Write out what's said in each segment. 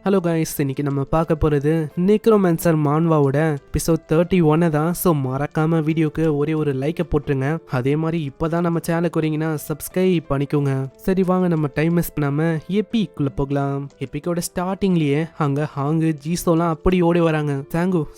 Hello guys, இன்னைக்கு நம்ம பார்க்க போகிறது நெக்ரோமேன்சர் மான்வாவோட எபிசோட் 31 தான். ஸோ மறக்காம வீடியோக்கு ஒரே ஒரு லைக்கை போட்டுருங்க. அதே மாதிரி இப்போதான் நம்ம சேனலுக்கு வரீங்கன்னா சப்ஸ்கிரைப் பண்ணிக்கோங்க. சரி வாங்க, நம்ம டைம் மிஸ் பண்ணாம எப்பிக்குள்ள போகலாம். எப்பிக்கோட ஸ்டார்டிங்லயே அங்க ஹாங்கு ஜீசோலாம் அப்படி ஓடி வராங்க.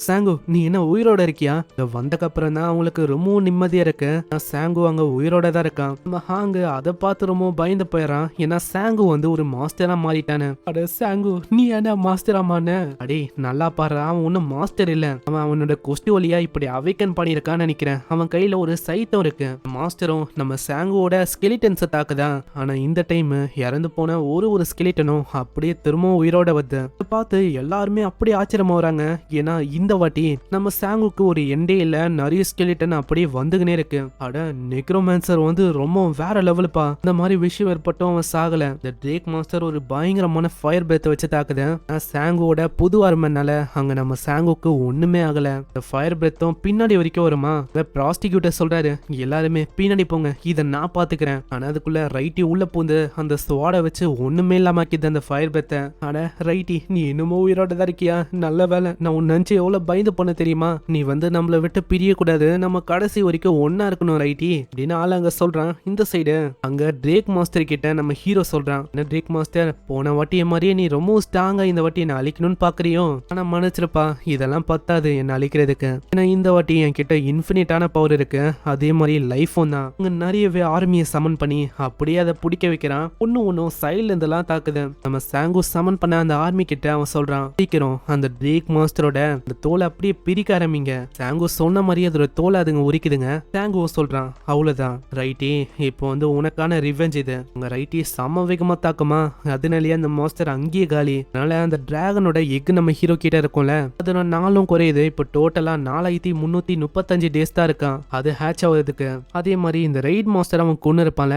சாங்கு நீ என்ன உயிரோட இருக்கியா? வந்தக்கப்புறம் தான் அவங்களுக்கு ரொம்ப நிம்மதியா இருக்கு. சாங்கு அங்க உயிரோட தான் இருக்கான். நம்ம ஹாங்கு அதை பார்த்து ரொம்ப பயந்து போயிடறான். ஏன்னா சாங்கு வந்து ஒரு மாஸ்டரா மாறிட்டானு. அட சாங்கு, நீ என்ன மாஸ்டராமான? அடே நல்லா பாரு, அவன் ஒன்னும் மாஸ்டர் இல்ல. அவன் அவனோட கொஸ்டி ஒலியா இப்படி அவேக்கன் பண்ணிருக்கான்னு நினைக்கிறேன். அவன் கையில ஒரு சைத்தம் இருக்கு. மாஸ்டரும் நம்ம சாங்குவோட ஸ்கெலிட்டன்ஸை தாக்குதான். ஆனா இந்த டைம் இறந்து போன ஒரு ஸ்கெலிட்டனும் அப்படியே திரும்பவும் உயிரோட வருது. பார்த்து எல்லாருமே அப்படியே ஆச்சரியமா வராங்க. ஏன்னா இந்த வாட்டி நம்ம சாங்குக்கு ஒரு எண்டே இல்ல, நிறைய ஸ்கெலிட்டன் அப்படியே வந்துகினே இருக்கு. அட நெக்ரோமேன்சர் வந்து ரொம்ப வேற லெவலுப்பா. இந்த மாதிரி விஷயம் ஏற்பட்டும் அவன் சாகல. இந்த ட்ரேக் மாஸ்டர் ஒரு பயங்கரமான ஃபயர் பிரேத்தை வச்சு தாக்குது. சாங்குவோட புது ஆர்மனால அங்க நம்ம சாங்குக்கு ஒண்ணுமே ஆகல. இந்த ஃபயர் பிரேத்தும் பின்னாடி வரைக்கும் வருமா? ப்ராஸ்டிக்யூட்டர் சொல்றாரு, எல்லாருமே பின்னாடி போங்க, இதை நான் பாத்துக்கிறேன். ஆனா அதுக்குள்ள ரைட்டி உள்ள பூந்து அந்த ஸ்வாட வச்சு ஒண்ணுமே இல்லாம ஆக்கிது அந்த ஃபயர் பிரேத்தை. ஆனா ரைட்டி, நீ இன்னமும் உயிரோட தான் இருக்கியா? நல்ல வேலை. நான் உன் நினைச்சு எவ்வளவு பயந்து பண்ண தெரியுமா? நீ வந்து நம்மளை விட்டு பிரிய கூடாது, நம்ம கடைசி வரைக்கும் ஒன்னா இருக்கணும் ரைட்டி அப்படின்னு ஆள் அங்க சொல்றான். இந்த சைடு அங்க ட்ரேக் மாஸ்டர் கிட்ட நம்ம ஹீரோ சொல்றான், ட்ரேக் மாஸ்டர், போன வாட்டிய மாதிரியே நீ ரொம்ப ஸ்ட்ராங்கா இந்த வாட்டி என்ன அழிக்கணும்னு பாக்குறியோ? ஆனா மன்னிச்சிருப்பா, இதெல்லாம் பத்தாது என்ன அழிக்கிறதுக்கு. ஏன்னா இந்த வாட்டி என் கிட்ட இன்ஃபினிட்டான பவர் இருக்கு. அதே மாதிரி லைஃபும் தான். அங்க நிறையவே ஆர்மியை சமன் பண்ணி அப்படியே அதை பிடிக்க வைக்கிறான். ஒன்னும் சைட்ல இருந்தெல்லாம் தாக்குது. நம்ம சாங்கு சமன் பண்ண அந்த ஆர்மி கிட்ட அவன் சொல்றான், சீக்கிரம் அந்த ட்ரேக் மாஸ்டரோட அந்த தோலை அப்படியே பிரிக்க ஆரம்பிங்க. சாங்கு சொன்ன மாதிரி அதோட தோலை அதுங்க உரிக்குதுங்க. சாங்குவும் சொல்றான், அவ்வளவுதான் ரைட்டி, இப்போ வந்து உனக்கான ரிவெஞ்ச் இது. உங்க ரைட்டி சம வேகமா தாக்குமா, அதனாலேயே அந்த மாஸ்டர் அங்கேயே காலி. அதனால அந்த டிராகனோட எக் நம்ம ஹீரோ கிட்ட இருக்கும்ல, அதோட நாளும் குறையுது. இப்போ டோட்டலா 4335 டேஸ் தான் இருக்கான் அது ஹேட்ச் ஆகுறதுக்கு. அதே மாதிரி இந்த ரைட் மாஸ்டர் அவன் கொண்டு இருப்பான்ல,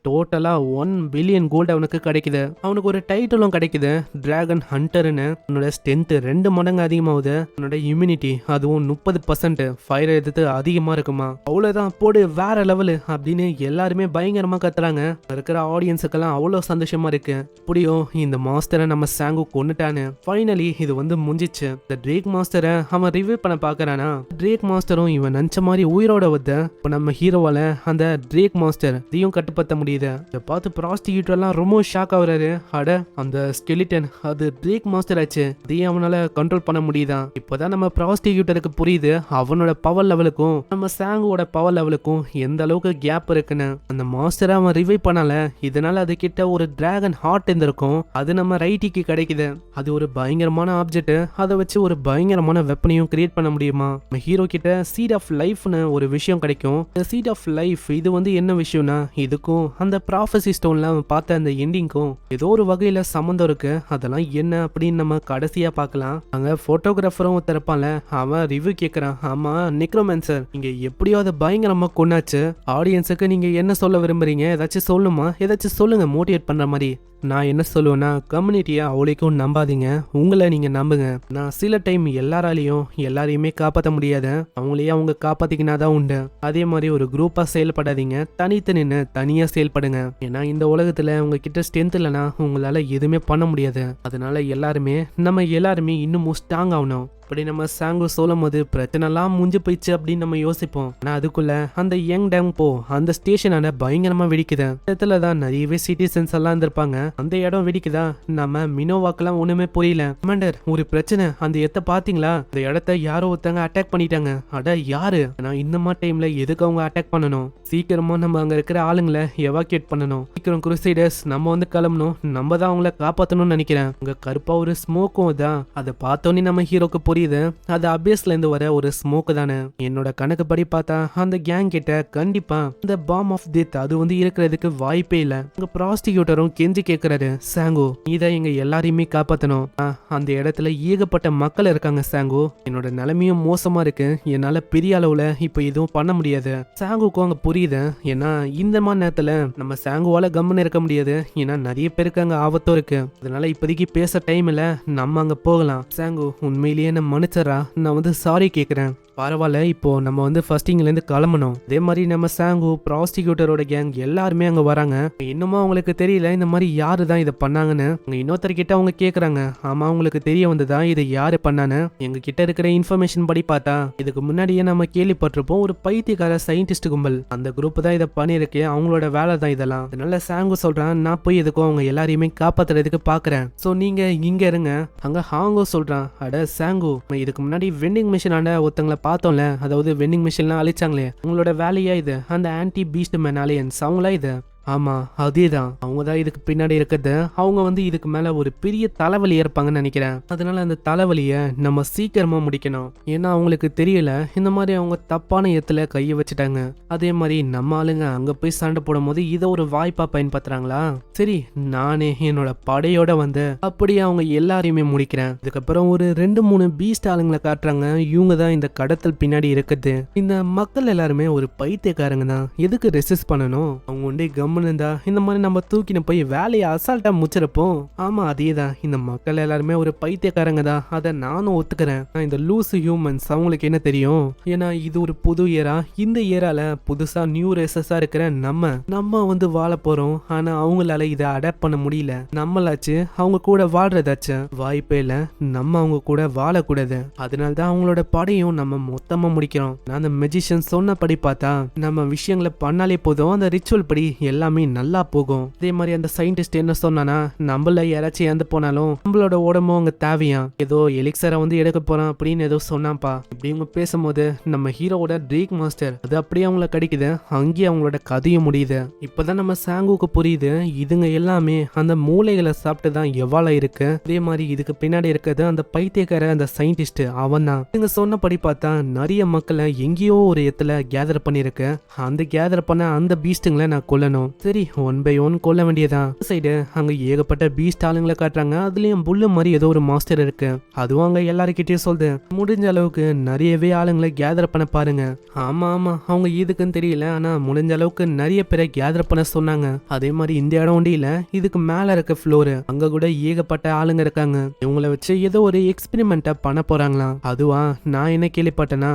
டோட்டலா 1 பில்லியன் கோல்டு அவனுக்கு கிடைக்குது. அவனுக்கு ஒரு டைட்டிலும் கிடைக்குது, டிராகன் ஹண்டர்னு. அவனோட ஸ்ட்ரென்த் 2 மடங்கு அதிகமாகுது. அவனோட இம்யூனிட்டி அதுவும் 30% ஃபயர் எதிர்த்து அதிகமா இருக்குமா. அவ்வளவுதான், போடு வேற லெவலு அப்படின்னு எல்லாருமே பயங்கரமா கத்துறாங்க. இருக்கிற ஆடியன்ஸுக்கெல்லாம் அவ்வளவு சந்தோஷமா இருக்கு. இப்படியும் இந்த மாஸ்டரை நம்ம சாங்கு கொண்டுட்டானு. ஃபைனலி இது வந்து முடிஞ்சிச்சு. இந்த ட்ரேக் மாஸ்டரை அவன் ரிவ்யூ பண்ண பாக்குறானா. ட்ரேக் மாஸ்டரும் இவன் நினைச்ச மாதிரி உயிரோட வந்து இப்ப நம்ம ஹீரோவால அந்த ட்ரேக் மாஸ்டர் இதையும் கட்டுப்படுத்த முடியுது. இதை பார்த்து ப்ராஸ்டிக்யூட்டர் எல்லாம் ரொம்ப ஷாக் ஆகுறாரு. அட, அந்த ஸ்கெலிட்டன் அது ட்ரேக் மாஸ்டர் ஆச்சு, இதையும் அவனால கண்ட்ரோல் பண்ண முடியுதான். இப்பதான் நம்ம ப்ராஸ்டிக்யூட்டருக்கு புரியுது அவனோட பவர் லெவலுக்கும் நம்ம சாங்குவோட பவர் லெவலுக்கும் எந்த அளவுக்கு கேப் இருக்குன்னு. அந்த மாஸ்டரை அவன் ரிவ்யூ பண்ணல, இதனால அது கிட்ட ஒரு டிராகன் ஹார்ட் இருந்திருக்கும். அது நம்ம ரைட்டிக்கு கிடைக்குது. அது ஒரு பயங்கரமான ஆப்ஜெக்ட். அதை வச்சு ஒரு பயங்கரமான வெப்பனையும் கிரியேட் பண்ண முடியுமா. நம்ம ஹீரோ கிட்ட சீட் ஆஃப் லைஃப்னு ஒரு விஷயம் கிடைக்கும். இந்த சீட் ஆஃப் லைஃப் இது வந்து என்ன விஷயம்னா, இதுக்கும் அந்த ப்ராஃபஸி ஸ்டோன்ல அவன் பார்த்த அந்த எண்டிங்கும் ஏதோ ஒரு வகையில சம்மந்தம் இருக்கு. அதெல்லாம் என்ன அப்படின்னு நம்ம கடைசியா பார்க்கலாம். அங்க போட்டோகிராஃபரும் திறப்பான்ல, அவன் ரிவ்யூ கேட்கறான். ஆமா நெக்ரோமேன்சர், நீங்க எப்படியோ அதை பயங்கரமா கொண்டாச்சு. ஆடியன்ஸுக்கு நீங்க என்ன சொல்ல விரும்புறீங்க? ஏதாச்சும் சொல்லுமா, ஏதாச்சும் சொல்லுங்க மோட்டிவேட் பண்ற மாதிரி. நான் என்ன சொல்லுவேன்னா, கம்யூனிட்டியை அவளைக்கும் நம்பாதீங்க, உங்களை நீங்க நம்புங்க. நான் சில டைம் எல்லாரையுமே காப்பாற்ற முடியாத, அவங்களையே அவங்க காப்பாத்திக்கினாதான் உண்டு. அதே மாதிரி ஒரு குரூப்பா செயல்படாதீங்க, தனித்து நின்று தனியா செயல்படுங்க. ஏன்னா இந்த உலகத்துல உங்ககிட்ட ஸ்ட்ரென்த் இல்லைன்னா உங்களால எதுவுமே பண்ண முடியாது. அதனால நம்ம எல்லாருமே இன்னமும் ஸ்ட்ராங் ஆகணும். இப்படி நம்ம சாங்கு சொல்லும் போது பிரச்சனை எல்லாம் முடிஞ்சு போயிடுச்சு அப்படின்னு நம்ம யோசிப்போம். ஆனா அதுக்குள்ள அந்த யங் டேங் போ அந்த ஸ்டேஷனான பயங்கரமா வெடிக்குது. இடத்துலதான் நிறையவே சிட்டிசன்ஸ் எல்லாம் இருந்திருப்பாங்க. அந்த இடம் வெடிக்குதா. நம்ம மினோவாக்கெல்லாம் ஒண்ணுமே புரியல. கமாண்டர், ஒரு பிரச்சனை, அந்த இடத்த பாத்தீங்களா? அந்த இடத்த யாரோ ஒருத்தங்க அட்டாக் பண்ணிட்டாங்க. அட யாரு? நான் இந்த மாதிரி டைம்ல எதுக்கு அவங்க அட்டாக் பண்ணணும்? சீக்கிரமா நம்ம அங்க இருக்கிற ஆளுங்களை எவாக்குவேட் பண்ணணும். சீக்கிரம் குருசைடர்ஸ், நம்ம வந்து கிளம்பணும். நம்ம தான் அவங்கள காப்பாத்தணும்னு நினைக்கிறேன். அங்க கருப்பா ஒரு ஸ்மோக்கும் தான். அதை பார்த்தோன்னே நம்ம ஹீரோக்கு புரியுது, அது அபேஸ்ல இருந்து வர ஒரு ஸ்மோக் தானே. என்னோட கணக்கு படி பார்த்தா அந்த கேங் கிட்ட கண்டிப்பா இந்த பாம் ஆஃப் டெத் அது வந்து இருக்கிறதுக்கு வாய்ப்பே இல்ல. உங்க ப்ராஸ்டிக்யூட்டரும் கெஞ்சி கேக்குறாரு, சாங்கோ இதை எங்க எல்லாரையுமே காப்பாத்தணும். அந்த இடத்துல ஏகப்பட்ட மக்கள் இருக்காங்க சாங்கோ, என்னோட நிலைமையும் மோசமா இருக்கு, என்னால பெரிய அளவுல இப்ப எதுவும் பண்ண முடியாது. சாங்குக்கும் அங்க புரியுது. ஏன்னா இந்த மாதிரி நேரத்துல நம்ம சாங்குவால கம்முன்னு இருக்க முடியாது. ஏன்னா நிறைய பேருக்கு அங்க ஆபத்தும் இருக்கு. அதனால இப்போதைக்கு பேச டைம் இல்ல, நம்ம அங்க போகலாம். சாங்கோ உண்மையிலேயே மன்னிச்சரா, நான் வந்து சாரி கேக்குறேன். பரவாயில்ல, இப்போ நம்ம வந்து ஃபர்ஸ்ட் இங்கிலேருந்து கிளம்பணும். அதே மாதிரி நம்ம சாங்கு ப்ராஸ்டிக்யூட்டரோட கேங் எல்லாருமே அங்க வராங்க. இன்னமும் அவங்களுக்கு தெரியல இந்த மாதிரி யாரு தான் இதை பண்ணாங்கன்னு. இன்னொருத்தர்கிட்ட அவங்க கேக்குறாங்க, ஆமா உங்களுக்கு தெரிய வந்ததா இது யாரு பண்ணான்னு? எங்க கிட்ட இருக்கிற இன்ஃபர்மேஷன் படி பார்த்தா இதுக்கு முன்னாடியே நம்ம கேள்விப்பட்டிருப்போம் ஒரு பைத்தியக்கார சயின்டிஸ்ட் கும்பல், அந்த குரூப் தான் இதை பண்ணிருக்கு, அவங்களோட வேலை தான் இதெல்லாம். அதனால சாங்கு சொல்றான், நான் போய் எதுக்கும் அவங்க எல்லாரையுமே காப்பாத்துறதுக்கு பாக்குறேன், சோ நீங்க இங்க இருங்க. அங்க ஹாங்கோ சொல்றான், அட சாங்கு, இதுக்கு முன்னாடி வெண்டிங் மிஷின் ஆண்ட ஒருத்தங்களை பார்த்தோம்ல, அதாவது வெண்டிங் மிஷின்லாம் அழிச்சாங்களே, அவங்களோட வேலையா இது? அந்த ஆன்டி பீஸ்ட் மேன் அலையன்ஸ் அவங்களா இது? ஆமா அதேதான், அவங்க தான் இதுக்கு பின்னாடி இருக்கிறது. அவங்க வந்து இதுக்கு மேல ஒரு பெரிய தலைவலி ஏற்பாங்கன்னு நினைக்கிறேன். அதனால அந்த தலைவலிய நம்ம சீக்கிரமா முடிக்கணும். ஏன்னா அவங்களுக்கு தெரியல இந்த மாதிரி அவங்க தப்பான இடத்துல கைய வச்சுட்டாங்க. அதே மாதிரி நம்ம ஆளுங்க அங்க போய் சண்டை போடும் போது இதை ஒரு வாய்ப்பா பயன்படுத்துறாங்களா? சரி, நானே என்னோட படையோட வந்து அப்படியே அவங்க எல்லாரையுமே முடிக்கிறேன். இதுக்கப்புறம் ஒரு 2-3 பீஸ்ட் ஆளுங்களை காட்டுறாங்க. இவங்க தான் இந்த கடத்தல் பின்னாடி இருக்குது. இந்த மக்கள் எல்லாருமே ஒரு பைத்தியக்காரங்க தான், எதுக்கு ரெசிஸ்ட் பண்ணணும்? அவங்க ஒன்றே இருந்தா இந்த மாதிரி நம்ம தூக்கின போய் வேலையை அசால்ட்டா முச்சிருப்போம். ஆமா அதேதான், இந்த மக்கள் எல்லாருமே ஒரு பைத்தியக்காரங்க தான், அதை நானும் ஒத்துக்கிறேன். இந்த லூஸ் ஹியூமன்ஸ் அவங்களுக்கு என்ன தெரியும்? ஏன்னா இது ஒரு புது ஏரா, இந்த ஏரால புதுசா நியூ ரேசஸா இருக்கிற நம்ம வந்து வாழ போறோம். ஆனா அவங்களால இதை அடாப்ட் பண்ண முடியல. நம்மளாச்சு அவங்க கூட வாழ்றதாச்சு வாய்ப்பே இல்ல, நம்ம அவங்க கூட வாழக்கூடாது. அதனால்தான் அவங்களோட படையும் நம்ம மொத்தமா முடிக்கிறோம். நான் அந்த மெஜிஷியன் சொன்னபடி பார்த்தா நம்ம விஷயங்களை பண்ணாலே போதும், அந்த ரிச்சுவல் படி எல்லாமே நல்லா போகும். அதே மாதிரி அந்த சயின்டிஸ்ட் என்ன சொன்னானா, நம்மள யாராச்சும் இறந்து போனாலும் நம்மளோட உடம்பும் அங்க தேவையா, ஏதோ எலிக்சரை வந்து எடுக்க போறான் அப்படின்னு ஏதோ சொன்னாப்பா. இப்படி இவங்க பேசும்போது நம்ம ஹீரோவோட ட்ரேக் மாஸ்டர் அது அப்படியே அவங்கள கிடைக்குது. அங்கேயே அவங்களோட கதையும் முடியுது. இப்பதான் நம்ம சாங்குக்கு புரியுது, இதுங்க எல்லாமே அந்த மூளைகளை சாப்பிட்டு தான் எவ்வாள இருக்கு. அதே மாதிரி இதுக்கு பின்னாடி இருக்கிறது அந்த பைத்தியக்கார அந்த சயின்டிஸ்ட் அவன் தான். இவங்க சொன்னபடி பார்த்தா நிறைய மக்களை எங்கேயோ ஒரு இடத்துல கேதர் பண்ணிருக்கு. அந்த கேதர் பண்ண அந்த பீஸ்டுங்களை நான் கொல்லணும். சரி, 1 by 1 கொல்ல வேண்டியதான். சைடு அங்க ஏகப்பட்ட பீஸ்ட் ஆளுங்களை காட்டுறாங்க. அதுலயும் புல்லு மாதிரி ஏதோ ஒரு மாஸ்டர் இருக்கு. அதுவும் அங்க எல்லாருக்கிட்டயும் சொல்லுது, முடிஞ்ச அளவுக்கு நிறையவே ஆளுங்களை கேதர் பண்ண பாருங்க. ஆமா அவங்க இதுக்குன்னு தெரியல, ஆனா முடிஞ்ச அளவுக்கு நிறைய பேரை கேதர் பண்ண சொன்னாங்க. அதே மாதிரி இந்த இடம் ஒண்டியில இதுக்கு மேல இருக்க ஃப்ளோரு அங்க கூட ஏகப்பட்ட ஆளுங்க இருக்காங்க. இவங்களை வச்சு ஏதோ ஒரு எக்ஸ்பெரிமெண்ட்டை பண்ண போறாங்களாம். அதுவா நான் என்ன கேள்விப்பட்டேன்னா,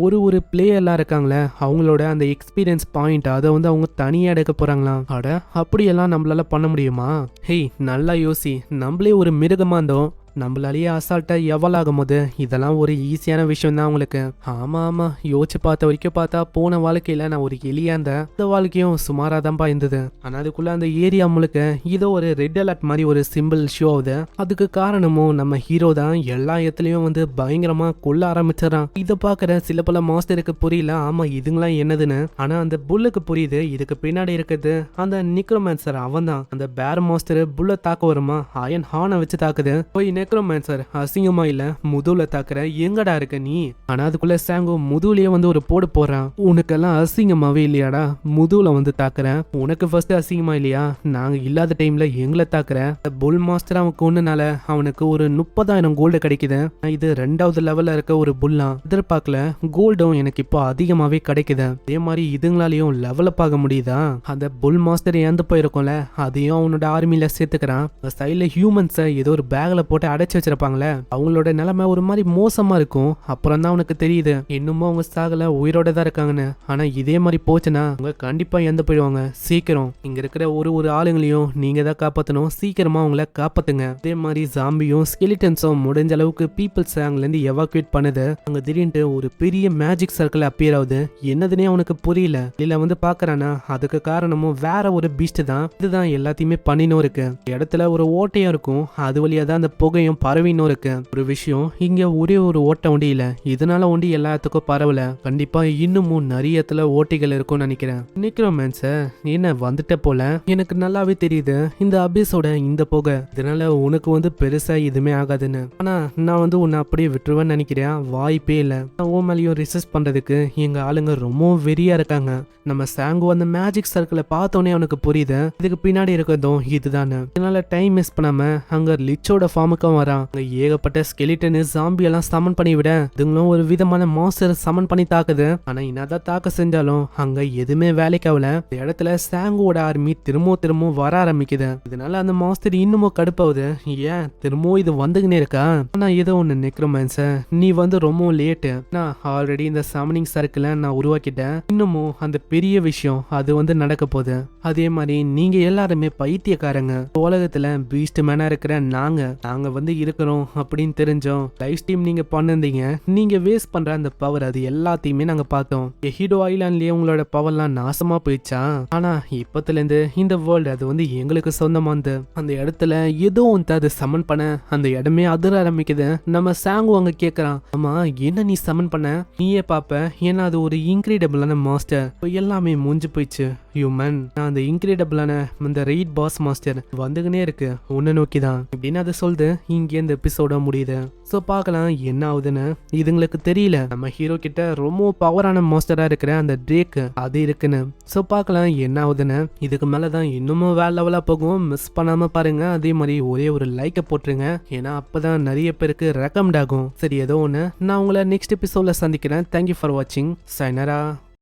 ஒரு பிளேயர்லாம் இருக்காங்களே அவங்களோட அந்த எக்ஸ்பீரியன்ஸ் பாயிண்ட் அதை வந்து அவங்க தனியா எடுக்க போறாங்களாம். அட அப்படியெல்லாம் நம்மளால பண்ண முடியுமா? ஹேய் நல்லா யோசி, நம்மளே ஒரு மிருகமா இருந்தோம், நம்மளாலேயே அசால்ட்டா எவ்வளவு போது இதெல்லாம் ஒரு ஈஸியான விஷயம் தான் உங்களுக்கு. ஆமா யோசிச்சு பார்த்த வரைக்கும் பார்த்தா போன வாழ்க்கையில நான் ஒரு எலியா இருந்தேன், இந்த வாழ்க்கையும் சுமாரா தான்ப்பா இருந்தது. ஆனா அதுக்குள்ள அந்த ஏரியா முழுக்க இதோ ஒரு ரெட் அலர்ட் மாதிரி ஒரு சிம்பிள் ஷோ ஆகுது. அதுக்கு காரணமும் நம்ம ஹீரோ தான். எல்லா இடத்துலயும் வந்து பயங்கரமா கொல்ல ஆரம்பிச்சிடறான். இதை பாக்குற சில பல மாஸ்டருக்கு புரியல, ஆமா இதுங்களாம் என்னதுன்னு. ஆனா அந்த புல்லுக்கு புரியுது, இதுக்கு பின்னாடி இருக்குது அந்த நிக்ரோமான்சர். அவன் தான் அந்த பேர் மாஸ்டர். புல்ல தாக்க வருமா, அயன் ஹார்னை வச்சு தாக்குது. போய் நெக்ரோமான்சர் அசிங்கமா இல்ல, முதுகுல தாக்குற, எங்கடா இருக்க நீ? ஆனா அதுக்குள்ள சாங்கோ முதுகுலயே வந்து ஒரு போடு போறான். உனக்கெல்லாம் அசிங்கமாவே இல்லையாடா, முதுகுல வந்து தாக்குற, உனக்கு ஃபர்ஸ்ட் அசிங்கமா இல்லையா, நாங்க இல்லாத டைம்ல எங்களை தாக்குற. புல் மாஸ்டர் அவன் கொன்னனால அவனுக்கு ஒரு 30,000 கோல்டு கிடைக்குது. இது 2வது லெவல்ல இருக்க ஒரு புல்லா, எதிர்பார்க்கல. கோல்டும் எனக்கு இப்போ அதிகமாவே கிடைக்குது. அதே மாதிரி இதுங்களாலையும் லெவலப் ஆக முடியுதா? அந்த புல் மாஸ்டர் இறந்து போயிருக்கோம்ல, அதையும் அவனோட ஆர்மியில சேர்த்துக்கிறான். சைட்ல ஹியூமன்ஸை ஏதோ ஒரு பேக்ல போட்டு அடைச்சு வச்சிருப்பாங்களே, அவங்களோட நிலைமை ஒரு மாதிரி மோசமா இருக்கும். அப்புறம் தான் அவனுக்கு தெரியுது இன்னமும் அவங்க சாகல, உயிரோட தான் இருக்காங்கன்னு. ஆனா இதே மாதிரி போச்சுன்னா அவங்க கண்டிப்பா இறந்து போயிடுவாங்க. சீக்கிரம் இங்க இருக்கிற ஒரு ஆளுங்களையும் நீங்க தான் காப்பாத்தணும், சீக்கிரமா அவங்கள காப்பாத்துங்க. அதே மாதிரி ஜாம்பியும் ஸ்கெலிட்டன்ஸும் முடிஞ்ச அளவுக்கு பீப்புள்ஸ் அங்கல இருந்து எவாக்குவேட் பண்ணுது. அங்க திடீர்னு ஒரு பெரிய மேஜிக் சர்க்கிள் அப்பியர் ஆகுது. என்னதுன்னே அவனுக்கு புரியல. இல்ல வந்து பாக்குறானா, அதுக்கு காரணமும் வேற ஒரு பீஸ்ட் தான். இதுதான் எல்லாத்தையுமே பண்ணினும் இருக்கு. இடத்துல ஒரு ஓட்டையும் இருக்கும், அது வழியா தான் அந்த புகையும் பரவினும் இருக்கு. ஒரு விஷயம், இங்க ஒரே ஒரு ஓட்டை ஒண்டி இல்ல, இதனால ஒண்டி எல்லாத்துக்கும் பரவல. கண்டிப்பா இன்னமும் நிறைய இடத்துல ஓட்டைகள் இருக்கும்னு நினைக்கிறேன். நிக்ரோமான்சர் என்ன வந்துட்ட போல, எனக்கு நல்லாவே தெரியுது இந்த அபிஸோட இந்த புகை, இதனால உனக்கு வந்து பெருசா எதுவுமே ஆகாதுன்னு. ஆனா நான் வந்து உன்னை அப்படியே விட்டுருவேன்னு நினைக்கிறேன், வாய்ப்பே இல்ல. ஓ மேலேயும் ரிசர்ச் பண்றதுக்கு எங்க ஆளுங்க ரொம்ப வெறியா இருக்காங்க. நம்ம சாங்கோ அந்த மேஜிக் சர்க்கிளை பார்த்தோன்னே அவனுக்கு புரியுது இதுக்கு பின்னாடி இருக்கிறதும் இதுதானே. இதனால டைம் மிஸ் பண்ணாம அங்க லிச்சோட ஃபார்முக்கு பக்கம் வரான். அங்க ஏகப்பட்ட ஸ்கெலிட்டன் ஜாம்பி எல்லாம் சமன் பண்ணி விட இதுங்களும் ஒரு விதமான மாஸ்டர் சமன் பண்ணி தாக்குது. ஆனா என்னதான் தாக்க செஞ்சாலும் அங்க எதுவுமே வேலைக்கு ஆகல. இந்த இடத்துல சாங்கோட ஆர்மி திரும்பவும் வர ஆரம்பிக்குது. இதனால அந்த மாஸ்டர் இன்னமும் கடுப்பாவுது. ஏன் திரும்பவும் இது வந்துகினே இருக்கா? ஆனா ஏதோ ஒண்ணு நெக்ரோமான்சர், நீ வந்து ரொம்ப லேட்டு. நான் ஆல்ரெடி இந்த சமனிங் சர்க்கிளை நான் உருவாக்கிட்டேன். இன்னமும் அந்த பெரிய விஷயம் அது வந்து நடக்க போகுது. அதே மாதிரி நீங்க எல்லாருமே பைத்தியக்காரங்க. உலகத்துல பீஸ்ட் மேனா இருக்கிற நாங்க வந்து இருக்கிறோம் அப்படின்னு தெரிஞ்சோம். லைவ் ஸ்ட்ரீம் நீங்க பண்ணிருந்தீங்க. நீங்க வேஸ்ட் பண்ற அந்த பவர் அது எல்லாத்தையுமே நாங்க பார்த்தோம். எஹிடோ ஐலாண்ட்லயே உங்களோட பவர்லாம் நாசமா போயிடுச்சா? ஆனா இப்பத்துல இருந்து இந்த வேர்ல்டு அது வந்து எங்களுக்கு சொந்தமானது. அந்த இடத்துல ஏதோ வந்து அது சமன் பண்ண அந்த இடமே அதிர ஆரம்பிக்குது. நம்ம சாங்கு அங்க கேக்குறான், ஆமா என்ன நீ சமன் பண்ண? நீயே பாப்ப, ஏன்னா அது ஒரு இன்கிரெடிபிளான மாஸ்டர். எல்லாமே முடிஞ்சு போயிடுச்சு ஹியூமன். நான் அந்த இன்கிரெடிபிளான அந்த ரெய்ட் பாஸ் மாஸ்டர் வந்துகினே இருக்கு உன்னை நோக்கிதான் இப்படின்னு அதை சொல்லுது. இங்கே இந்த எபிசோட முடியுது. ஸோ பார்க்கலாம் என்ன ஆகுதுன்னு. இதுங்களுக்கு தெரியல நம்ம ஹீரோ கிட்ட ரொம்ப பவரான மாஸ்டரா இருக்கிற அந்த ட்ரேக் அது இருக்குன்னு. ஸோ பார்க்கலாம் என்ன ஆகுதுன்னு. இதுக்கு மேலதான் இன்னமும் வேற லெவலா போகும். மிஸ் பண்ணாம பாருங்க. அதே மாதிரி ஒரே ஒரு லைக்கை போட்டுருங்க. ஏன்னா அப்பதான் நிறைய பேருக்கு ரெக்கமெண்ட் ஆகும். சரி ஏதோ ஒன்று, நான் உங்களை நெக்ஸ்ட் எபிசோட்ல சந்திக்கிறேன். தேங்க்யூ ஃபார் வாட்சிங். சைனரா.